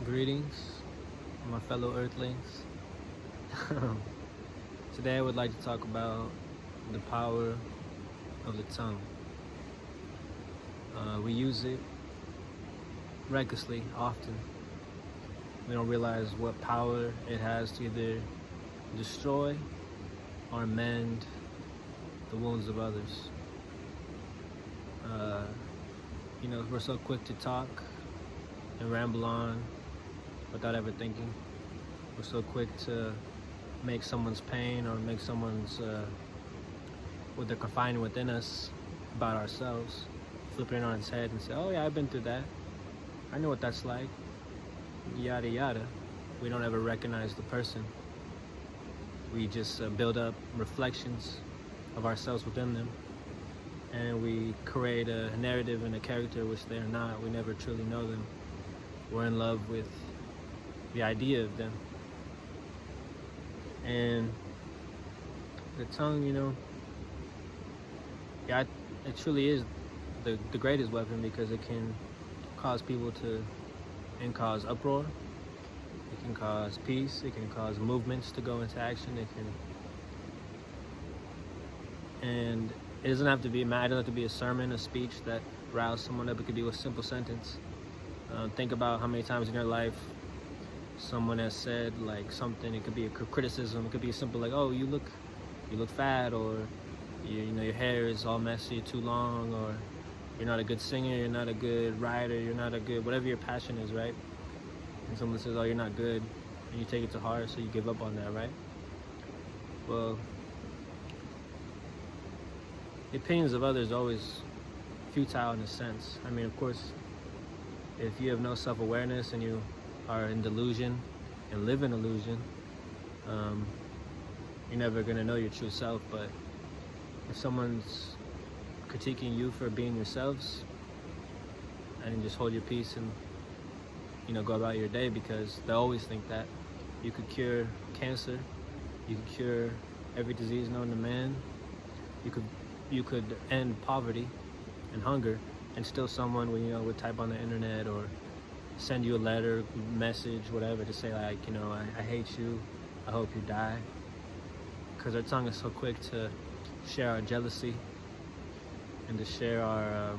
Greetings, my fellow earthlings. Today I would like to talk about the power of the tongue. We use it recklessly often. We don't realize what power it has to either destroy or mend the wounds of others. We're so quick to talk and ramble on without ever thinking. We're so quick to make someone's pain or make someone's what they're confining within us about ourselves, flipping it on its head and say, "Oh yeah, I've been through that. I know what that's like." Yada yada. We don't ever recognize the person. We just build up reflections of ourselves within them, and we create a narrative and a character which they are not. We never truly know them. We're in love with the idea of them. And the tongue, it truly is the greatest weapon, because it can cause people to, and cause uproar. It can cause peace. It can cause movements to go into action. And it doesn't have to be a sermon, a speech that riles someone up. It could be a simple sentence. Think about how many times in your life someone has said like something. It could be a criticism. It could be simple like, "Oh, you look fat," or your hair is all messy, too long, or you're not a good singer, you're not a good writer, you're not a good whatever your passion is, right? And someone says, "Oh, you're not good," and you take it to heart, so you give up on that, right? Well, the opinions of others are always futile in a sense. I mean, of course, if you have no self-awareness and you are in delusion and live in illusion, you're never going to know your true self. But if someone's critiquing you for being yourselves, and just hold your peace and go about your day, because they always think that you could cure cancer, you could cure every disease known to man, you could end poverty and hunger, and still someone would type on the internet or send you a letter, message, whatever, to say like, I hate you, I hope you die. Because our tongue is so quick to share our jealousy and to share our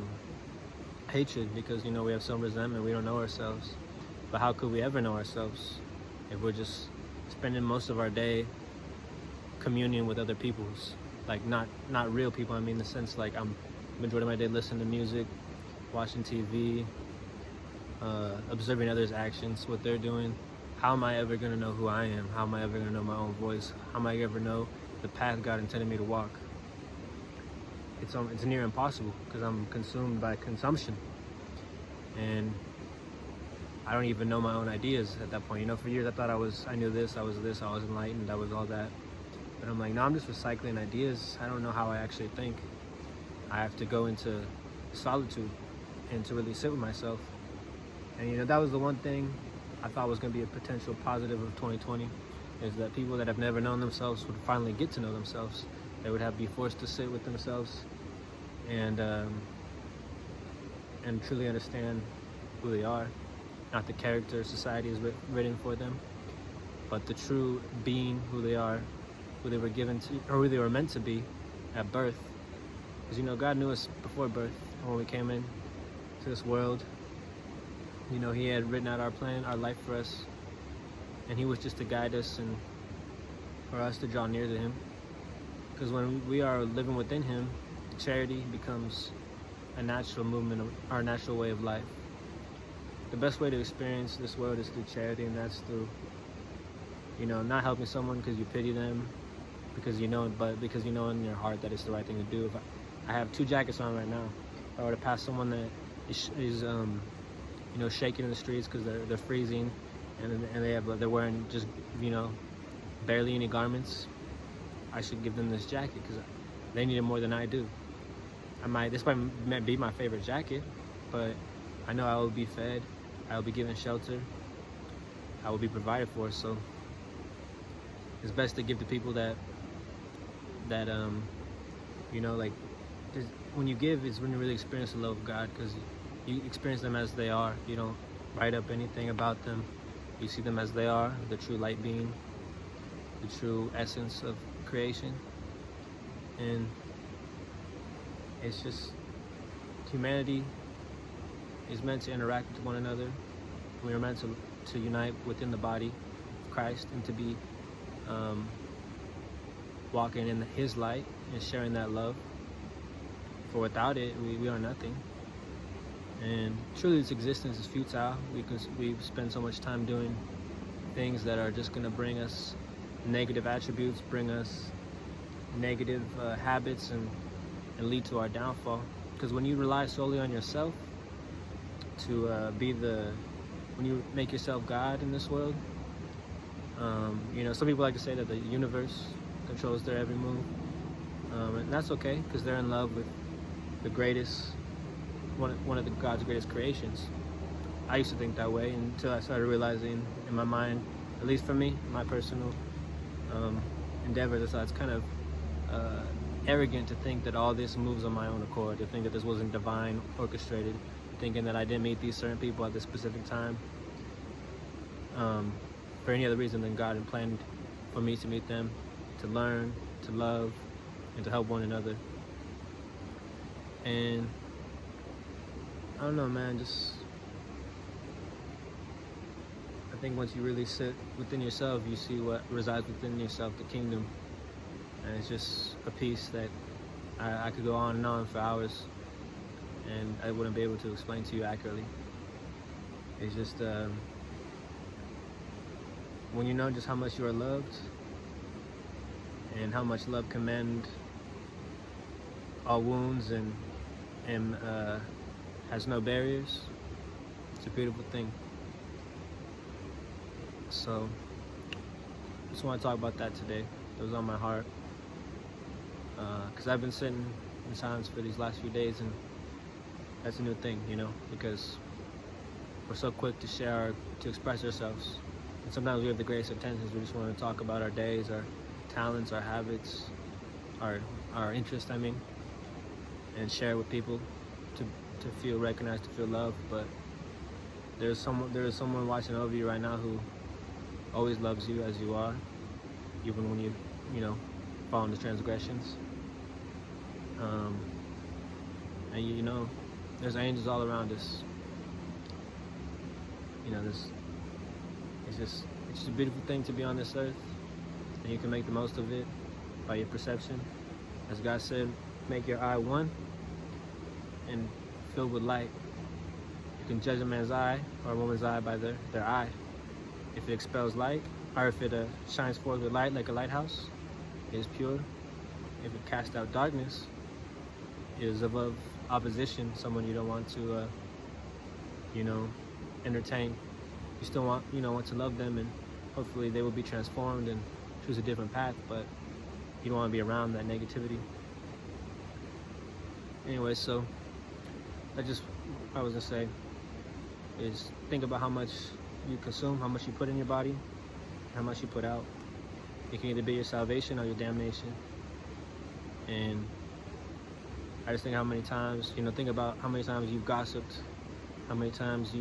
hatred, because we have some resentment. We don't know ourselves. But how could we ever know ourselves if we're just spending most of our day communing with other people's, like not real people? I mean, in the sense like I'm majority of my day listening to music, watching TV, observing others' actions, what they're doing. How am I ever going to know who I am? How am I ever going to know my own voice? How am I ever know the path God intended me to walk? It's near impossible, because I'm consumed by consumption, and I don't even know my own ideas at that point. For years I thought I knew this, I was enlightened, I was all that. But I'm like, no, I'm just recycling ideas. I don't know how I actually think. I have to go into solitude and to really sit with myself. And that was the one thing I thought was going to be a potential positive of 2020, is that people that have never known themselves would finally get to know themselves. They would be forced to sit with themselves and truly understand who they are. Not the character society has written for them, but the true being, who they are, who they were given to, or who they were meant to be at birth. Because God knew us before birth. When we came in to this world, He had written out our plan, our life for us, and He was just to guide us and for us to draw near to Him. Because when we are living within Him, charity becomes a natural movement, our natural way of life. The best way to experience this world is through charity, and that's through, not helping someone because you pity them, but because in your heart that it's the right thing to do. If I have 2 jackets on right now, if I were to pass someone that is shaking in the streets because they're freezing, and they're wearing just barely any garments, I should give them this jacket because they need it more than I do. This might be my favorite jacket, but I know I will be fed, I will be given shelter, I will be provided for. So it's best to give to people that when you give is when you really experience the love of God, because you experience them as they are. You don't write up anything about them. You see them as they are, the true light being, the true essence of creation. And it's just, humanity is meant to interact with one another. We are meant to unite within the body of Christ and to be walking in his light and sharing that love. For without it, we are nothing. And truly this existence is futile. We spend so much time doing things that are just going to bring us negative attributes, bring us negative habits, and lead to our downfall. Because when you rely solely on yourself to when you make yourself God in this world, some people like to say that the universe controls their every move, and that's okay, because they're in love with the greatest, one of God's greatest creations. I used to think that way until I started realizing in my mind, at least for me, my personal endeavors, I thought it's kind of arrogant to think that all this moves on my own accord, to think that this wasn't divine orchestrated, thinking that I didn't meet these certain people at this specific time for any other reason than God had planned for me to meet them, to learn, to love, and to help one another. And I don't know, man, I think once you really sit within yourself, you see what resides within yourself, the kingdom. And it's just a peace that I could go on and on for hours, and I wouldn't be able to explain to you accurately. It's just when you know just how much you are loved and how much love can mend all wounds and has no barriers, it's a beautiful thing. So I just want to talk about that today. It was on my heart, because I've been sitting in silence for these last few days, and that's a new thing, because we're so quick to to express ourselves. And sometimes we have the greatest intentions. We just want to talk about our days, our talents, our habits, our interests, and share with people to feel recognized, to feel loved. But there is someone watching over you right now who always loves you as you are, even when you fall into transgressions. And there's angels all around us. It's just a beautiful thing to be on this earth, and you can make the most of it by your perception. As God said, make your eye one and filled with light. You can judge a man's eye or a woman's eye by their eye. If it expels light, or if it shines forth with light like a lighthouse, it is pure. If it casts out darkness, it is of opposition, someone you don't want to entertain. You still want to love them, and hopefully they will be transformed and choose a different path, but you don't want to be around that negativity. Anyway, so I was gonna say is think about how much you consume, how much you put in your body, how much you put out. It can either be your salvation or your damnation. And I just think how many times, think about how many times you've gossiped, how many times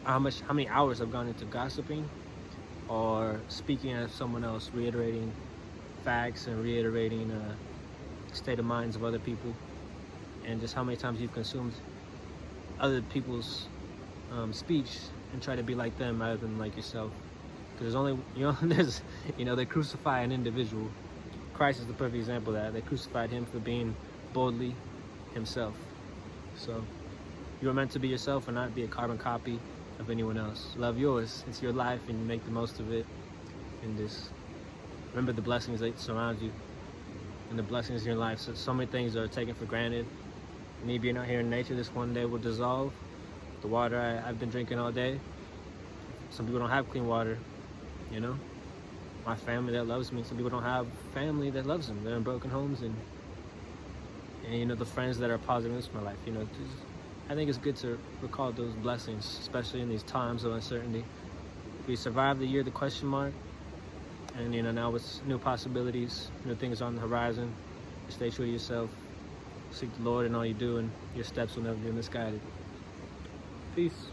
how many hours have gone into gossiping or speaking as someone else, reiterating facts and reiterating state of minds of other people, and just how many times you've consumed other people's speech and try to be like them rather than like yourself. Because they crucify an individual. Christ is the perfect example of that. They crucified him for being boldly himself. So you are meant to be yourself and not be a carbon copy of anyone else. Love yours. It's your life, and you make the most of it. And just remember the blessings that surround you and the blessings in your life. So many things are taken for granted. Me being out here in nature, this one day will dissolve. The water I've been drinking all day. Some people don't have clean water, My family that loves me. Some people don't have family that loves them. They're in broken homes, and the friends that are positive in my life. I think it's good to recall those blessings, especially in these times of uncertainty. We survived the year, the question mark, and now with new possibilities, new things on the horizon. Stay true to yourself. Seek the Lord in all you do, and your steps will never be misguided. Peace.